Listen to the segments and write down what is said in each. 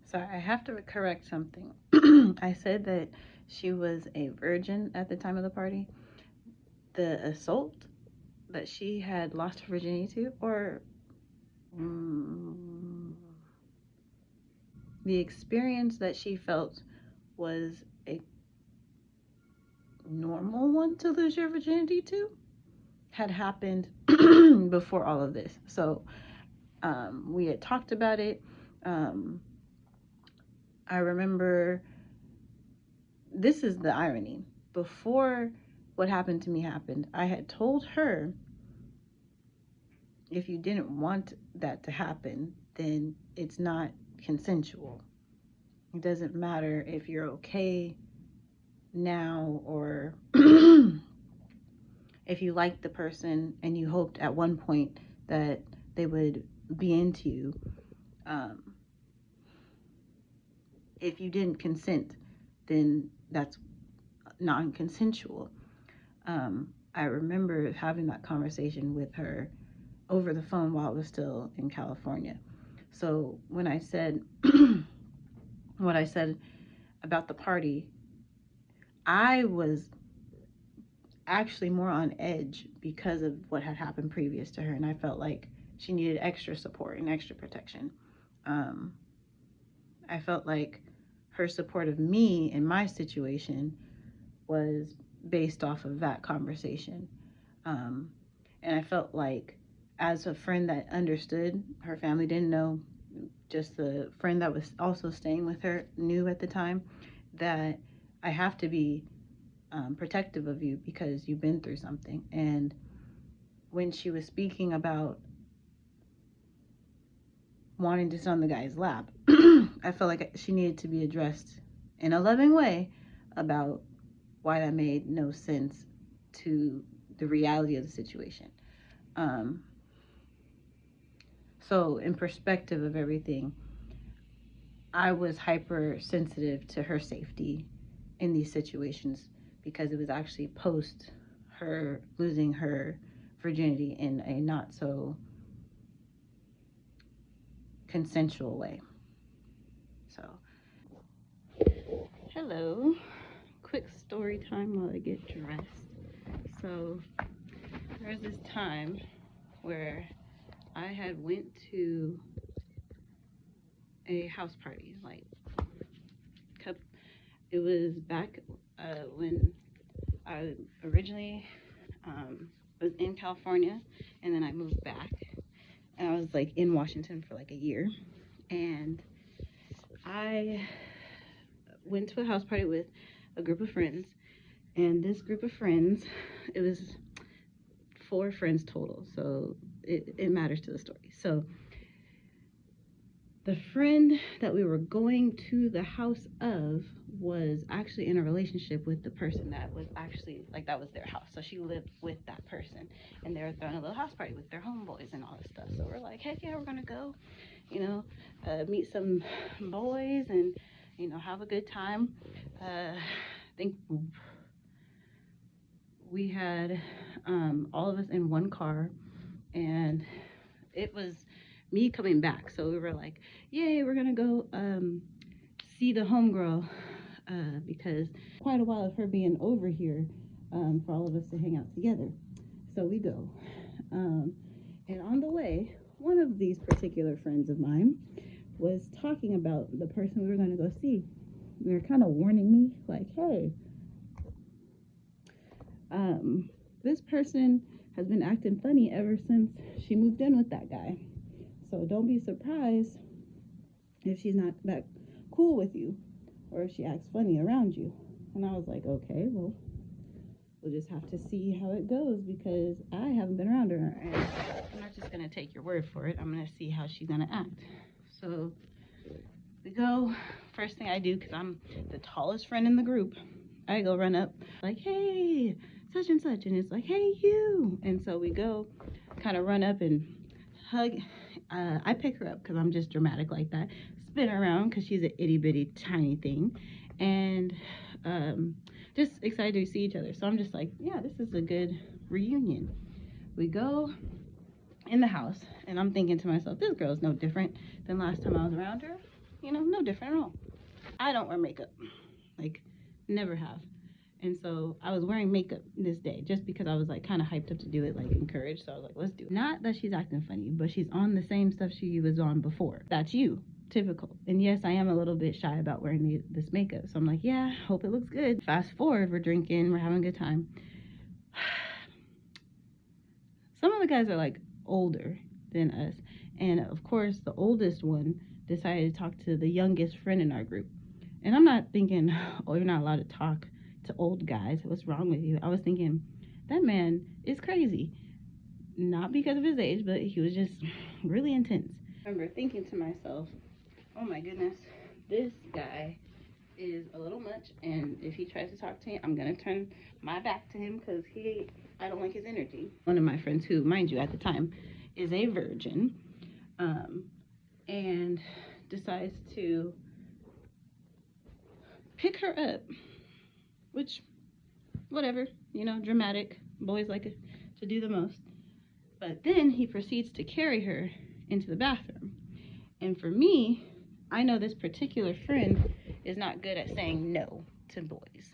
Sorry, I have to correct something. I said that she was a virgin at the time of the party. The assault that she had lost her virginity to, or mm, the experience that she felt was a normal one to lose your virginity to, had happened before all of this. So we had talked about it. Um, I remember, this is the irony. Before what happened to me happened, I had told her, if you didn't want that to happen, then it's not consensual. It doesn't matter if you're okay now, or if you liked the person and you hoped at one point that they would be into you. Um, if you didn't consent, then that's non consensual. I remember having that conversation with her over the phone while I was still in California. So when I said what I said about the party, I was actually more on edge because of what had happened previous to her, and I felt like she needed extra support and extra protection. Um, I felt like her support of me in my situation was based off of that conversation. Um, and I felt like, as a friend that understood, her family didn't know, just the friend that was also staying with her knew at the time, that I have to be protective of you because you've been through something. And when she was speaking about wanting to sit on the guy's lap, I felt like she needed to be addressed in a loving way about why that made no sense to the reality of the situation. Um, so, in perspective of everything, I was hypersensitive to her safety in these situations because it was actually post her losing her virginity in a not so consensual way. So, hello. Quick story time while I get dressed. So, there was this time where I had went to a house party. Like, it was back when I originally was in California, and then I moved back, and I was like in Washington for like a year, and I went to a house party with a group of friends, and this group of friends, it was 4 friends total, so it matters to the story. So the friend that we were going to the house of was actually in a relationship with the person that was actually, like, that was their house. So she lived with that person, and they were throwing a little house party with their homeboys and all this stuff. So we're like, heck yeah, we're gonna go, you know, meet some boys and, you know, have a good time. I think we had all of us in one car, and it was me coming back. So we were like, yay, we're gonna go see the homegirl, because quite a while of her being over here, for all of us to hang out together. So we go. And on the way, one of these particular friends of mine was talking about the person we were going to go see. They're kind of warning me, like, hey, this person has been acting funny ever since she moved in with that guy. So don't be surprised if she's not that cool with you, or if she acts funny around you. And I was like, okay, well, we'll just have to see how it goes, because I haven't been around her, and I'm not just gonna take your word for it. I'm gonna see how she's gonna act. So we go. First thing I do, because I'm the tallest friend in the group, I go run up, like, hey, such and such, and it's like, hey, you. And so we go, kind of run up and hug. I pick her up because I'm just dramatic like that. Spin her around because she's an itty bitty tiny thing, and just excited to see each other. So I'm just like, yeah, this is a good reunion. We go in the house, and I'm thinking to myself, this girl's no different than last time I was around her. you know, no different at all. I don't wear makeup, like, never have. And so I was wearing makeup this day just because I was like kind of hyped up to do it, like encouraged. So I was like, let's do it. Not that she's acting funny, but she's on the same stuff she was on before. That's you. Typical. And yes, I am a little bit shy about wearing this makeup. So I'm like, yeah, hope it looks good. Fast forward, we're drinking, we're having a good time. Some of the guys are like older than us. And of course, the oldest one decided to talk to the youngest friend in our group. And I'm not thinking, oh, you're not allowed to talk to old guys. What's wrong with you? I was thinking, that man is crazy. Not because of his age, but he was just really intense. I remember thinking to myself, oh my goodness, this guy is a little much. And if he tries to talk to me, I'm going to turn my back to him because I don't like his energy. One of my friends who, mind you, at the time is a virgin, and decides to pick her up, which, whatever, you know, dramatic. Boys like to do the most. But then he proceeds to carry her into the bathroom. And for me, I know this particular friend is not good at saying no to boys.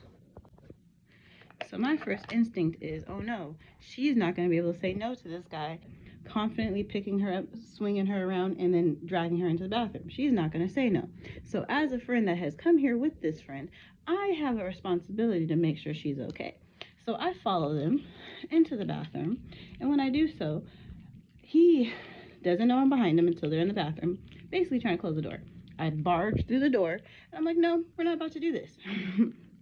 So my first instinct is, oh no, she's not going to be able to say no to this guy confidently picking her up, swinging her around, and then dragging her into the bathroom. She's not going to say no. So as a friend that has come here with this friend, I have a responsibility to make sure she's okay. So I follow them into the bathroom, and when I do so, he doesn't know I'm behind him until they're in the bathroom, basically trying to close the door. I barge through the door, and I'm like, no, we're not about to do this.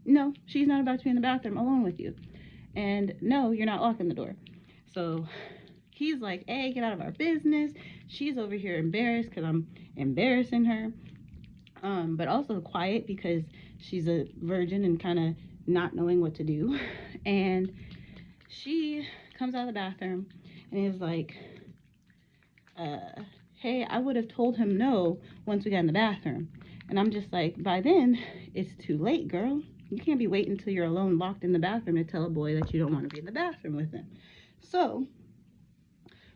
No, she's not about to be in the bathroom alone with you. And no, you're not locking the door. So he's like, hey, get out of our business. She's over here embarrassed because I'm embarrassing her. But also quiet because she's a virgin and kind of not knowing what to do. And she comes out of the bathroom and is like, hey, I would have told him no once we got in the bathroom. And I'm just like, by then, it's too late, girl. You can't be waiting until you're alone locked in the bathroom to tell a boy that you don't want to be in the bathroom with him. So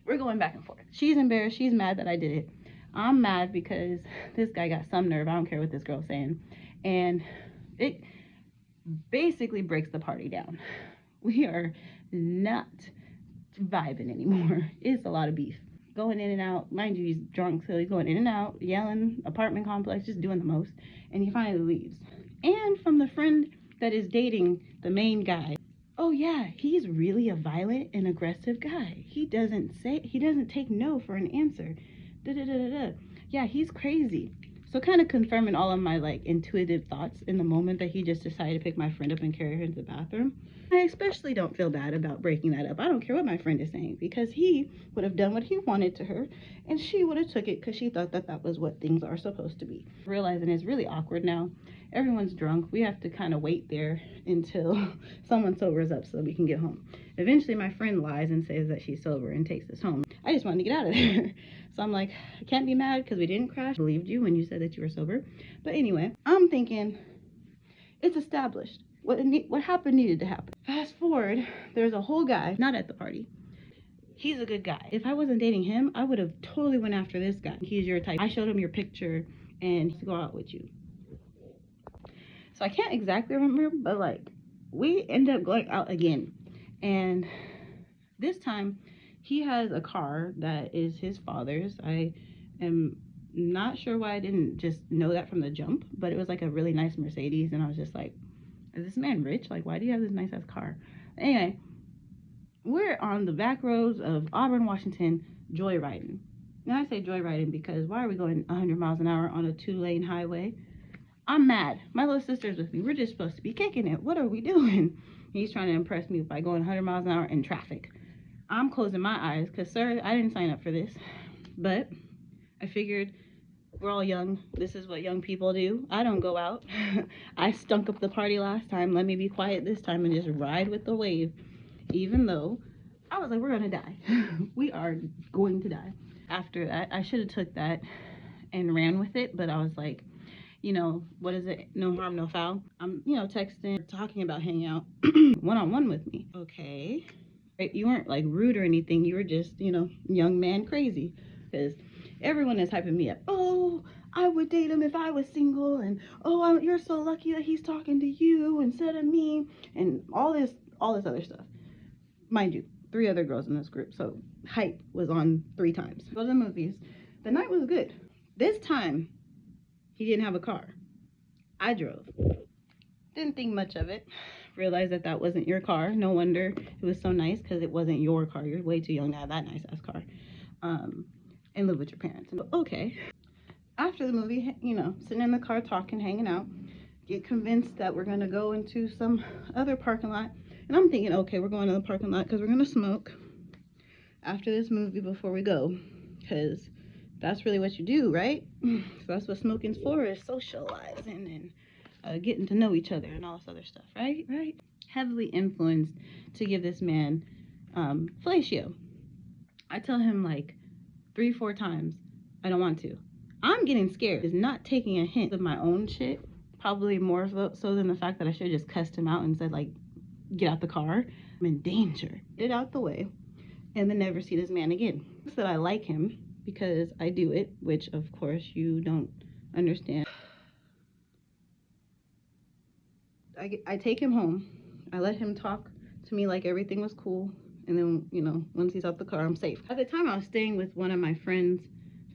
we're going back and forth. She's embarrassed. She's mad that I did it. I'm mad because this guy got some nerve. I don't care what this girl's saying. And it basically breaks the party down. We are not vibing anymore. It's a lot of beef. Going in and out. Mind you, he's drunk, so he's going in and out, yelling, apartment complex, just doing the most. And he finally leaves. And from the friend that is dating the main guy, oh yeah, he's really a violent and aggressive guy. He doesn't take no for an answer. Yeah, he's crazy. So kind of confirming all of my like intuitive thoughts in the moment that he just decided to pick my friend up and carry her into the bathroom. I especially don't feel bad about breaking that up. I don't care what my friend is saying because he would have done what he wanted to her and she would have took it because she thought that was what things are supposed to be. Realizing it's really awkward now. Everyone's drunk. We have to kind of wait there until someone sobers up so we can get home. Eventually my friend lies and says that she's sober and takes us home. I just wanted to get out of there. So I'm like, I can't be mad because we didn't crash. I believed you when you said that you were sober. But anyway, I'm thinking it's established. What happened needed to happen. Fast forward, there's a whole guy not at the party. He's a good guy. If I wasn't dating him, I would have totally went after this guy. He's your type. I showed him your picture and he's to go out with you. So I can't exactly remember, but like we end up going out again. And this time he has a car that is his father's. I am not sure why I didn't just know that from the jump, but it was like a really nice Mercedes. And I was just like, is this man rich? Like, why do you have this nice ass car? Anyway, we're on the back roads of Auburn, Washington, joyriding. Now I say joyriding because why are we going 100 miles an hour on a 2-lane highway? I'm mad. My little sister's with me. We're just supposed to be kicking it. What are we doing? He's trying to impress me by going 100 miles an hour in traffic. I'm closing my eyes because, sir, I didn't sign up for this. But I figured we're all young. This is what young people do. I don't go out. I stunk up the party last time. Let me be quiet this time and just ride with the wave. Even though I was like, we're going to die. We are going to die. After that, I should have took that and ran with it. But I was like, you know, what is it? No harm, no foul. I'm, you know, texting, talking about hanging out one-on-one with me. Okay. You weren't like rude or anything. You were just, you know, young man crazy. Because everyone is hyping me up. Oh, I would date him if I was single, and oh, you're so lucky that he's talking to you instead of me, and all this other stuff. Mind you, 3 other girls in this group, so hype was on 3 times. Go to the movies. The night was good. This time, he didn't have a car. I drove. Didn't think much of it. Realized that that wasn't your car. No wonder it was so nice, because it wasn't your car. You're way too young to have that nice ass car. And live with your parents. Okay. After the movie, you know, sitting in the car talking, hanging out, get convinced that we're gonna go into some other parking lot. And I'm thinking, okay, we're going to the parking lot because we're gonna smoke after this movie before we go, because that's really what you do, right? So that's what smoking's for, is socializing and getting to know each other and all this other stuff, right? Heavily influenced to give this man fellatio. I tell him like 3-4 times, I don't want to. I'm getting scared. Is not taking a hint of my own shit, probably more so than the fact that I should have just cussed him out and said, like, get out the car. I'm in danger. Get out the way, and then never see this man again. That I like him because I do it, which of course you don't understand. I take him home. I let him talk to me like everything was cool, and then, you know, once he's out the car, I'm safe. At the time, I was staying with one of my friends'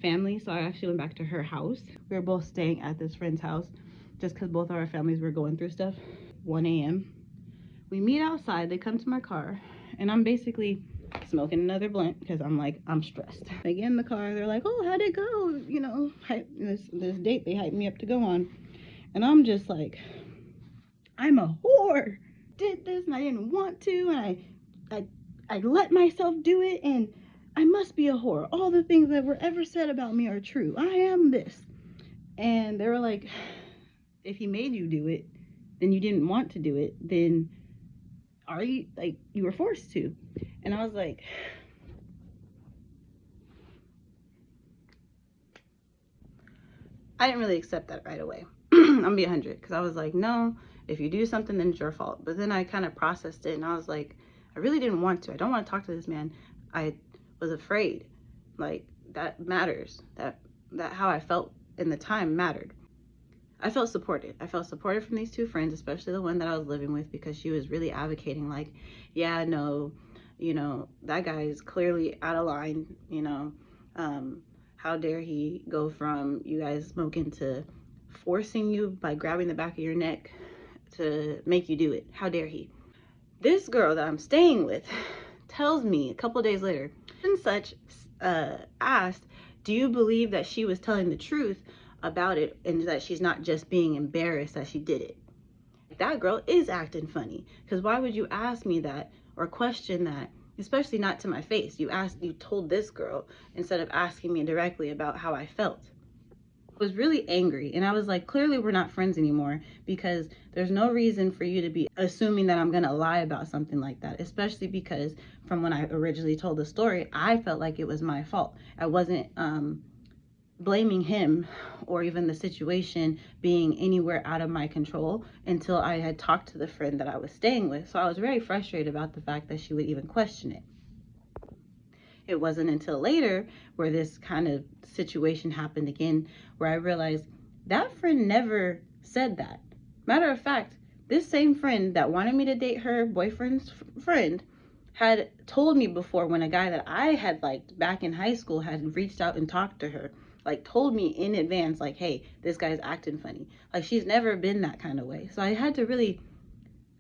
family, so I actually went back to her house. We were both staying at this friend's house just because both of our families were going through stuff. 1 a.m. We meet outside. They come to my car, and I'm basically smoking another blunt because I'm like, I'm stressed. They get in the car. They're like, oh, how'd it go? You know, this date they hyped me up to go on. And I'm just like, I'm a whore. Did this and I didn't want to, and I let myself do it, and I must be a whore. All the things that were ever said about me are true. I am this. And they were like, if he made you do it, then you didn't want to do it, then are you, like, you were forced to. And I was like, I didn't really accept that right away. I'm gonna be 100, because I was like, no, if you do something, then it's your fault. But then I kind of processed it, and I was like, I really didn't want to. I don't want to talk to this man. I was afraid. Like, that matters. That how I felt in the time mattered. I felt supported. I felt supported from these 2 friends, especially the one that I was living with, because she was really advocating, like, yeah, no, you know, that guy is clearly out of line, you know. How dare he go from you guys smoking to forcing you by grabbing the back of your neck to make you do it. How dare he? This girl that I'm staying with tells me a couple days later, and such asked, do you believe that she was telling the truth about it, and that she's not just being embarrassed that she did it? That girl is acting funny, because why would you ask me that or question that, especially not to my face? You told this girl instead of asking me directly about how I felt. Was really angry, and I was like, clearly we're not friends anymore, because there's no reason for you to be assuming that I'm gonna lie about something like that, especially because from when I originally told the story, I felt like it was my fault. I wasn't blaming him or even the situation being anywhere out of my control until I had talked to the friend that I was staying with. So I was very frustrated about the fact that she would even question it. It wasn't until later where this kind of situation happened again, where I realized that friend never said that. Matter of fact, this same friend that wanted me to date her boyfriend's friend had told me before, when a guy that I had liked back in high school had reached out and talked to her, like told me in advance, like, hey, this guy's acting funny. Like, she's never been that kind of way. So I had to really,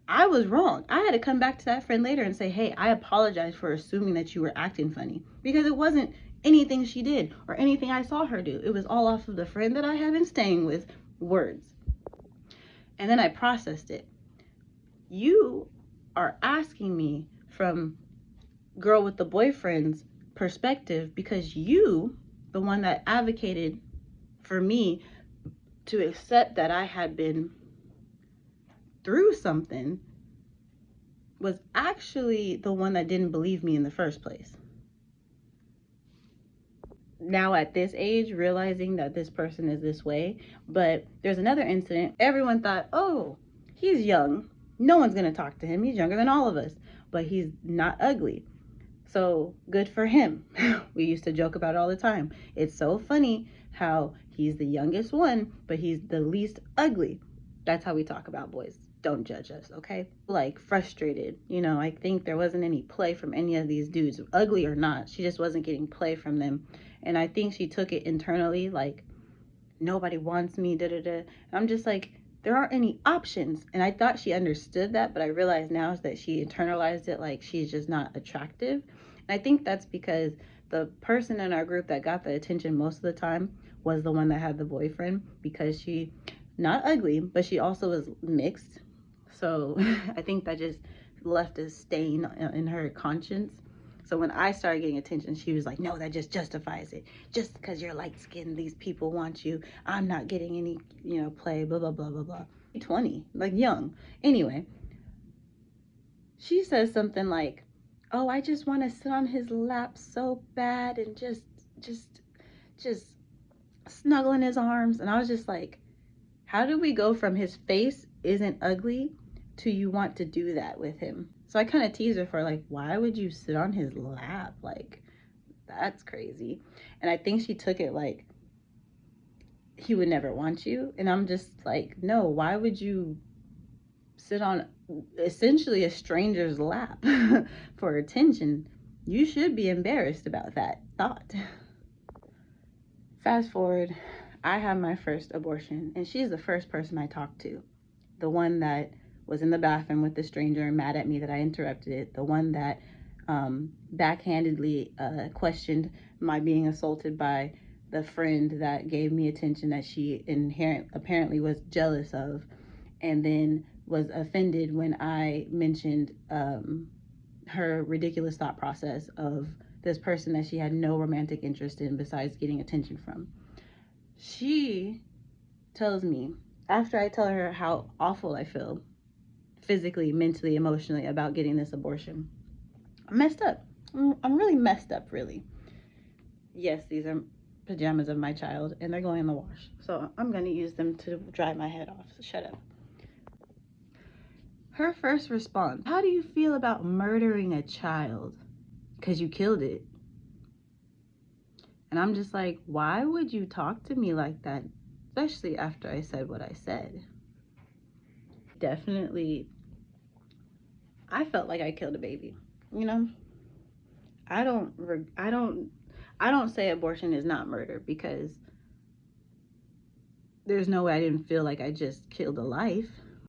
I was wrong. I had to come back to that friend later and say, hey, I apologize for assuming that you were acting funny, because it wasn't anything she did or anything I saw her do. It was all off of the friend that I had been staying with words. And then I processed it. You are asking me from girl with the boyfriend's perspective, because you, the one that advocated for me to accept that I had been through something, was actually the one that didn't believe me in the first place. Now at this age, realizing that this person is this way, but there's another incident. Everyone thought, oh, he's young, no one's gonna talk to him, he's younger than all of us, but he's not ugly, so good for him. We used to joke about it all the time. It's so funny how he's the youngest one, but he's the least ugly. That's how we talk about boys. Don't judge us, okay? Like, frustrated. You know, I think there wasn't any play from any of these dudes, ugly or not. She just wasn't getting play from them. And I think she took it internally, like, nobody wants me, da da da. I'm just like, there aren't any options. And I thought she understood that, but I realize now is that she internalized it like she's just not attractive. And I think that's because the person in our group that got the attention most of the time was the one that had the boyfriend, because she, not ugly, but she also was mixed. So I think that just left a stain in her conscience. So when I started getting attention, she was like, no, that just justifies it. Just because you're light skinned, these people want you. I'm not getting any, play, blah, blah, blah, blah, blah. 20, like young. Anyway, she says something like, oh, I just want to sit on his lap so bad and just snuggle in his arms. And I was just like, how do we go from his face isn't ugly to you want to do that with him? So I kind of teased her for like, why would you sit on his lap? Like, that's crazy. And I think she took it like, he would never want you. And I'm just like, no, why would you sit on essentially a stranger's lap for attention? You should be embarrassed about that thought. Fast forward, I have my first abortion, and she's the first person I talked to. The one that was in the bathroom with the stranger and mad at me that I interrupted it. The one that backhandedly questioned my being assaulted by the friend that gave me attention that she apparently was jealous of, and then was offended when I mentioned her ridiculous thought process of this person that she had no romantic interest in besides getting attention from. She tells me, after I tell her how awful I feel physically, mentally, emotionally about getting this abortion, I'm messed up. I'm really messed up, really. Yes, these are pajamas of my child, and they're going in the wash. So I'm going to use them to dry my head off. So shut up. Her first response, how do you feel about murdering a child? Because you killed it. And I'm just like, why would you talk to me like that? Especially after I said what I said. Definitely, I felt like I killed a baby. You know, I don't say abortion is not murder, because there's no way I didn't feel like I just killed a life.